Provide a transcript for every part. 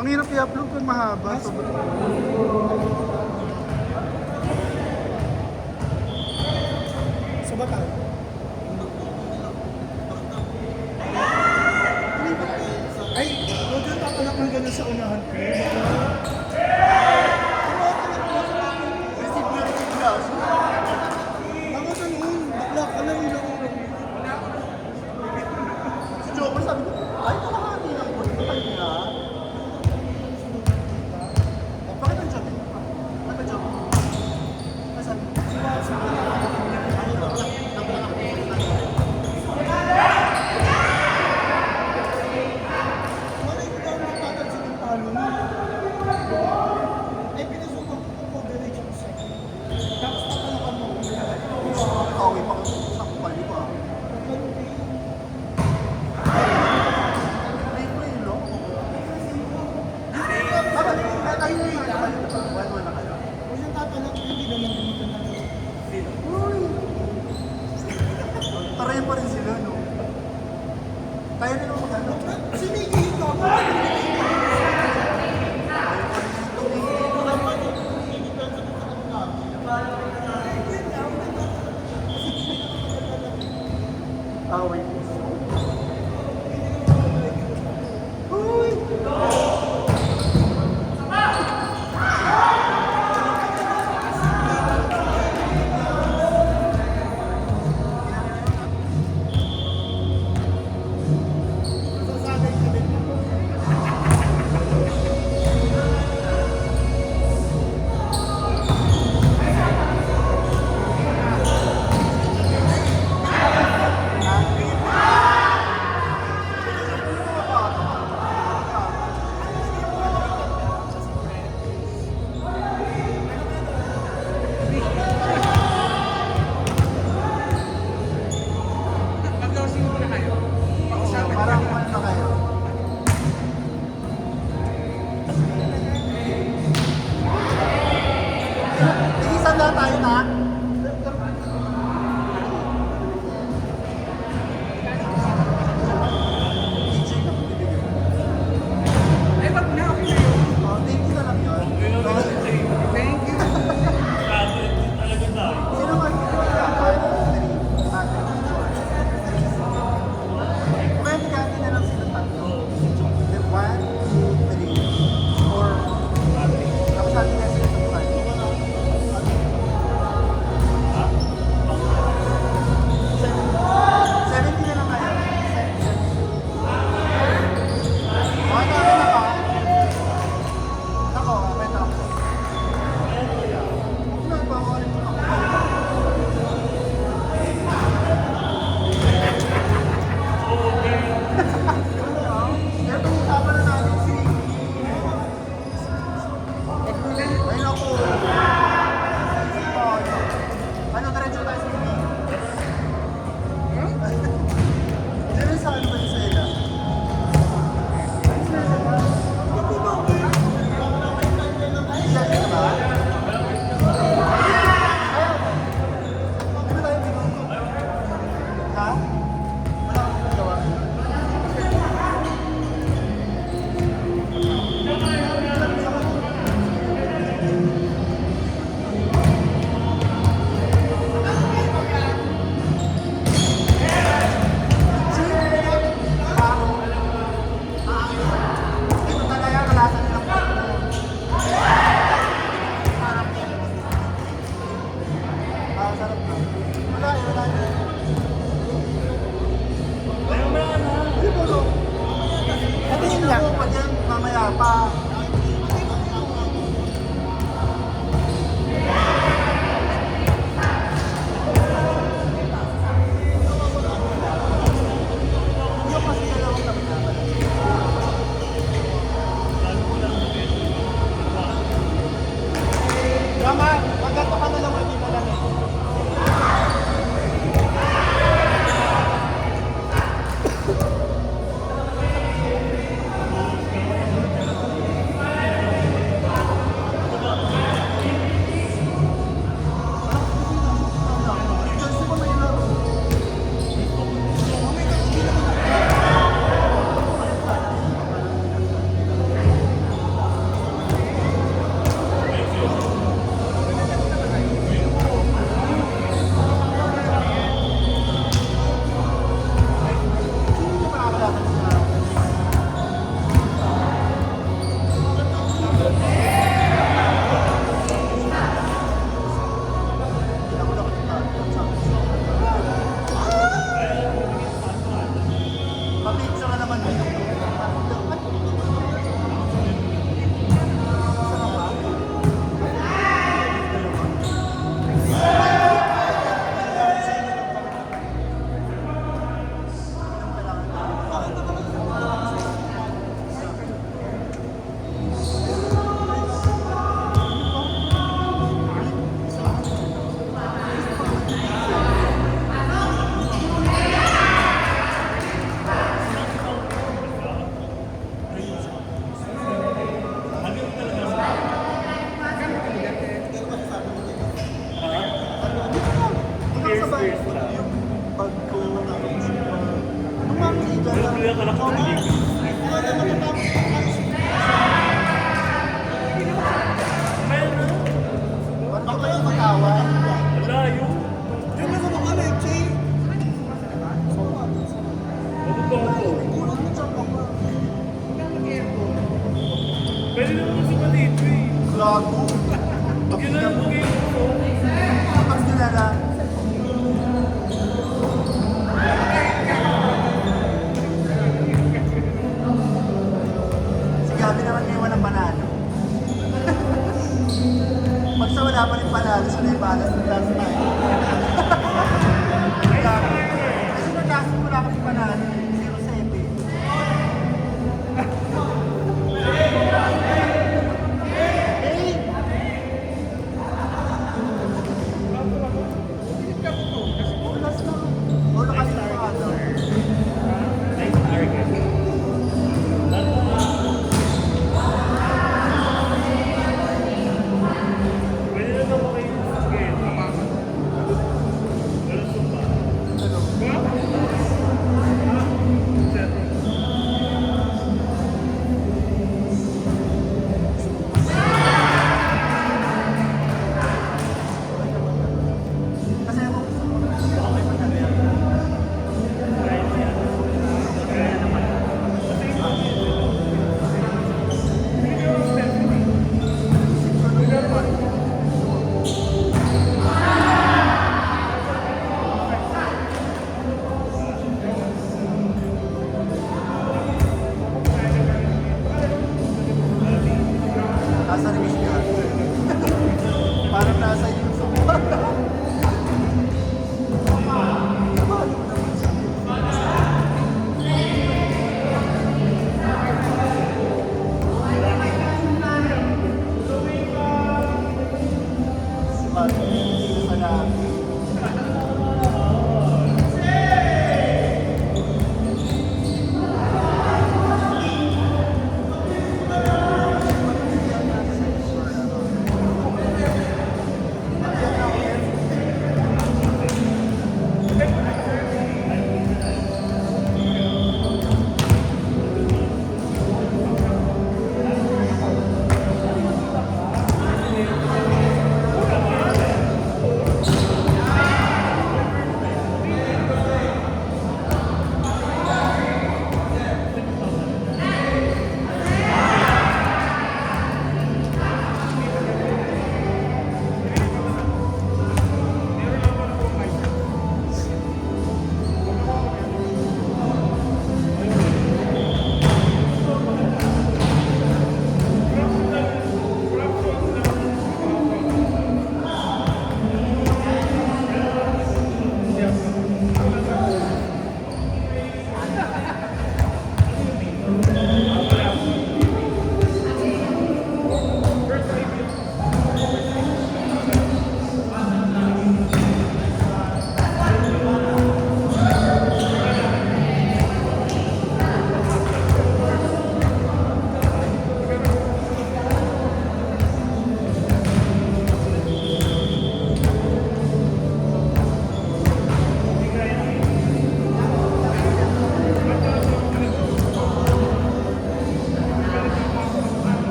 Ang hirap i-upload kung mahaba. Sobrang... Sa ba tayo? Ay, huwag kang tatalak ng gano'n sa unahan ko. Ako sa noon, bakla ka lang yung laro. Si Joker sabi ko, ay, kalahati lang po. Ito kayo nga. Bakit ang Joker? Bakit ang Joker? Nasaan? Malay ko daw natatansin ng talo mo. Ay, pinasukan ko kung coverage ako sa akin. Tapos tatalakan mo ako. Nakawin pa ko sa kupali ko ah. May play, no? Bakit? Tayo na yun. One na kayo. Huwag siyang tatalak, hindi naman ganito na lang. Tarayan pa rin sila, no? Kaya nila magano. Sinigihit ko ako. Ah, wait. Sasanay ka din. Parang ano na kayo. Isan na tayo na. DJ ka po bibigyan. Ay, wag na. Okay na yun. Oh, thank you na lang yun. Thank you. Sino man? 1, 2, 3. Pwede gati na lang sila tatlo. 1, 2, 3, 4. Tapos sabi na sila sa buhay. 70 na lang kayo. Okay na ako. Ako, okay na ako. Nagbawarin ko ako. Kaya pag-usapan na natin si ay naku. Ano, diretso tayo sa hindi? Diyan sa ano ba yung sila? Siya ka ba? Ano tayo dito? Ha? Wala kang ginagawa. Ito talaga kalasan nilang pagkakas. Ah, sarap na. Wala eh, wala eh. Hindi po, no? Sabihin lang. Ako pa dyan, mamaya pa. Yung kasi dalawang kami naman. Mama, maganda ka na lang hindi mo lang eh. Pwede naman magsimba dito eh. Gago. Yun lang ang game ko. Kapag nila na. Si Gabi naman ngayon walang panalo. Pag sa wala pa rin panalo, siya na yung balas ng last time. Gabi. Kasi nung last time wala pa rin panalo, 0-7. Hey! Ulas na. Ulo kasi sa ano. Nice target. Pwede na naman kayo spaghetti. Walang sumba. Ano?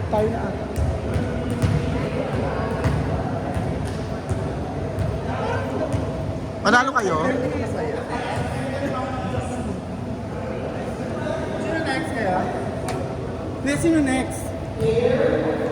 Tayo na ata. Manalo kayo? Sino next kaya? Sino next?